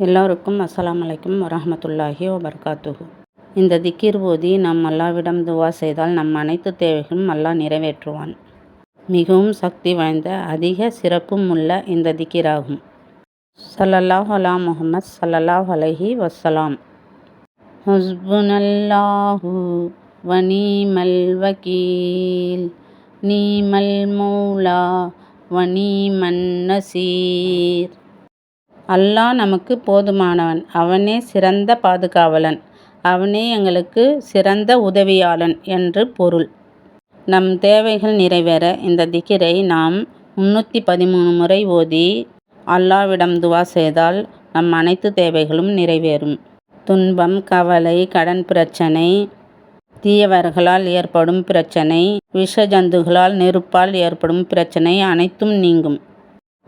எல்லோருக்கும் அஸ்ஸலாமு அலைக்கும் வரஹ்மத்துல்லாஹி வபரகாத்துஹு. இந்த திக்கிர் ஓதி நாம் அல்லாவிடம் துவா செய்தால் நம் அனைத்து தேவைகளும் அல்லாஹ் நிறைவேற்றுவான். மிகவும் சக்தி வாய்ந்த அதிக சிறப்பும் உள்ள இந்த திக்கிராகும். ஸல்லல்லாஹு அலா முஹம்மத் ஸல்லல்லாஹு அலைஹி வஸலாம். ஹஸ்புனல்லாஹு வ நீமல் வக்கீல், நீமல் மௌலா வ நீமன் நசீர். அல்லாஹ் நமக்கு போதுமானவன், அவனே சிறந்த பாதுகாவலன், அவனே எங்களுக்கு சிறந்த உதவியாளன் என்று பொருள். நம் தேவைகள் நிறைவேற இந்த திக்கிரை நாம் 313 முறை ஓதி அல்லாஹ்விடம் துவா செய்தால் நம் அனைத்து தேவைகளும் நிறைவேறும். துன்பம், கவலை, கடன் பிரச்சனை, தீயவர்களால் ஏற்படும் பிரச்சனை, விஷ ஜந்துகளால் நெருப்பால் ஏற்படும் பிரச்சனை அனைத்தும் நீங்கும்.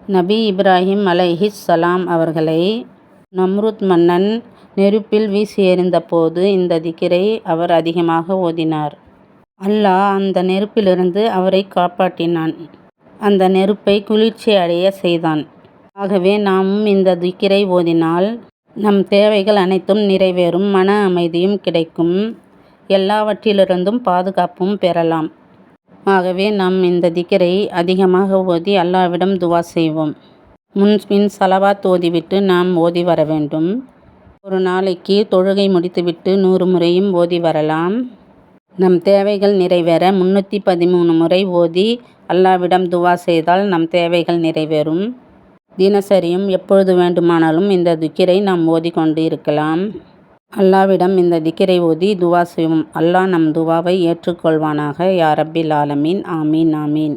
நபி இப்ராஹிம் அலைஹிஸ்ஸலாம் அவர்களை நம்ருத் மன்னன் நெருப்பில் வீசி எறிந்தபோது இந்த திக்கிரை அவர் அதிகமாக ஓதினார். அல்லாஹ் அந்த நெருப்பிலிருந்து அவரை காப்பாற்றினான். அந்த நெருப்பை குளிர்ச்சி அடைய செய்தான். ஆகவே நாமும் இந்த திக்கிரை ஓதினால் நம் தேவைகள் அனைத்தும் நிறைவேறும், மன அமைதியும் கிடைக்கும், எல்லாவற்றிலிருந்தும் பாதுகாப்பும் பெறலாம். ஆகவே நாம் இந்த திக்கிரை அதிகமாக ஓதி அல்லாஹ்விடம் துவா செய்வோம். முன்பின் ஸலவாத் ஓதிவிட்டு நாம் ஓதி வர வேண்டும். ஒரு நாளைக்கு தொழுகை முடித்துவிட்டு 100 முறையும் ஓதி வரலாம். நம் தேவைகள் நிறைவேற 313 முறை ஓதி அல்லாஹ்விடம் துவா செய்தால் நம் தேவைகள் நிறைவேறும். தினசரியும் எப்பொழுது வேண்டுமானாலும் இந்த திக்கிரை நாம் ஓதிக்கொண்டு இருக்கலாம். அல்லாஹ்விடம் இந்த திக்கிரை ஓதி துவா செய்வோம். அல்லாஹ் நம் துவாவை ஏற்றுக்கொள்வானாக. யா ரப்பில் ஆலமீன். ஆமீன் ஆமீன்.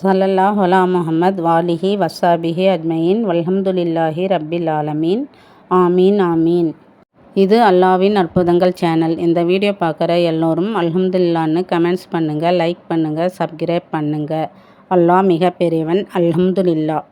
ஸல்லல்லாஹு அலா முஹம்மத் வாலிஹி வஸ்ஸாபிஹி அஜ்மஈன் வல்ஹம்துலில்லாஹி ரப்பில் ஆலமீன். ஆமீன் ஆமீன். இது அல்லாஹ்வின் அற்புதங்கள் சேனல். இந்த வீடியோ பார்க்குற எல்லோரும் அல்ஹம்துலில்லாஹ்னு கமெண்ட்ஸ் பண்ணுங்கள், லைக் பண்ணுங்கள், சப்ஸ்கிரைப் பண்ணுங்கள். அல்லாஹ் மிக பெரியவன். அல்ஹம்துலில்லாஹ்.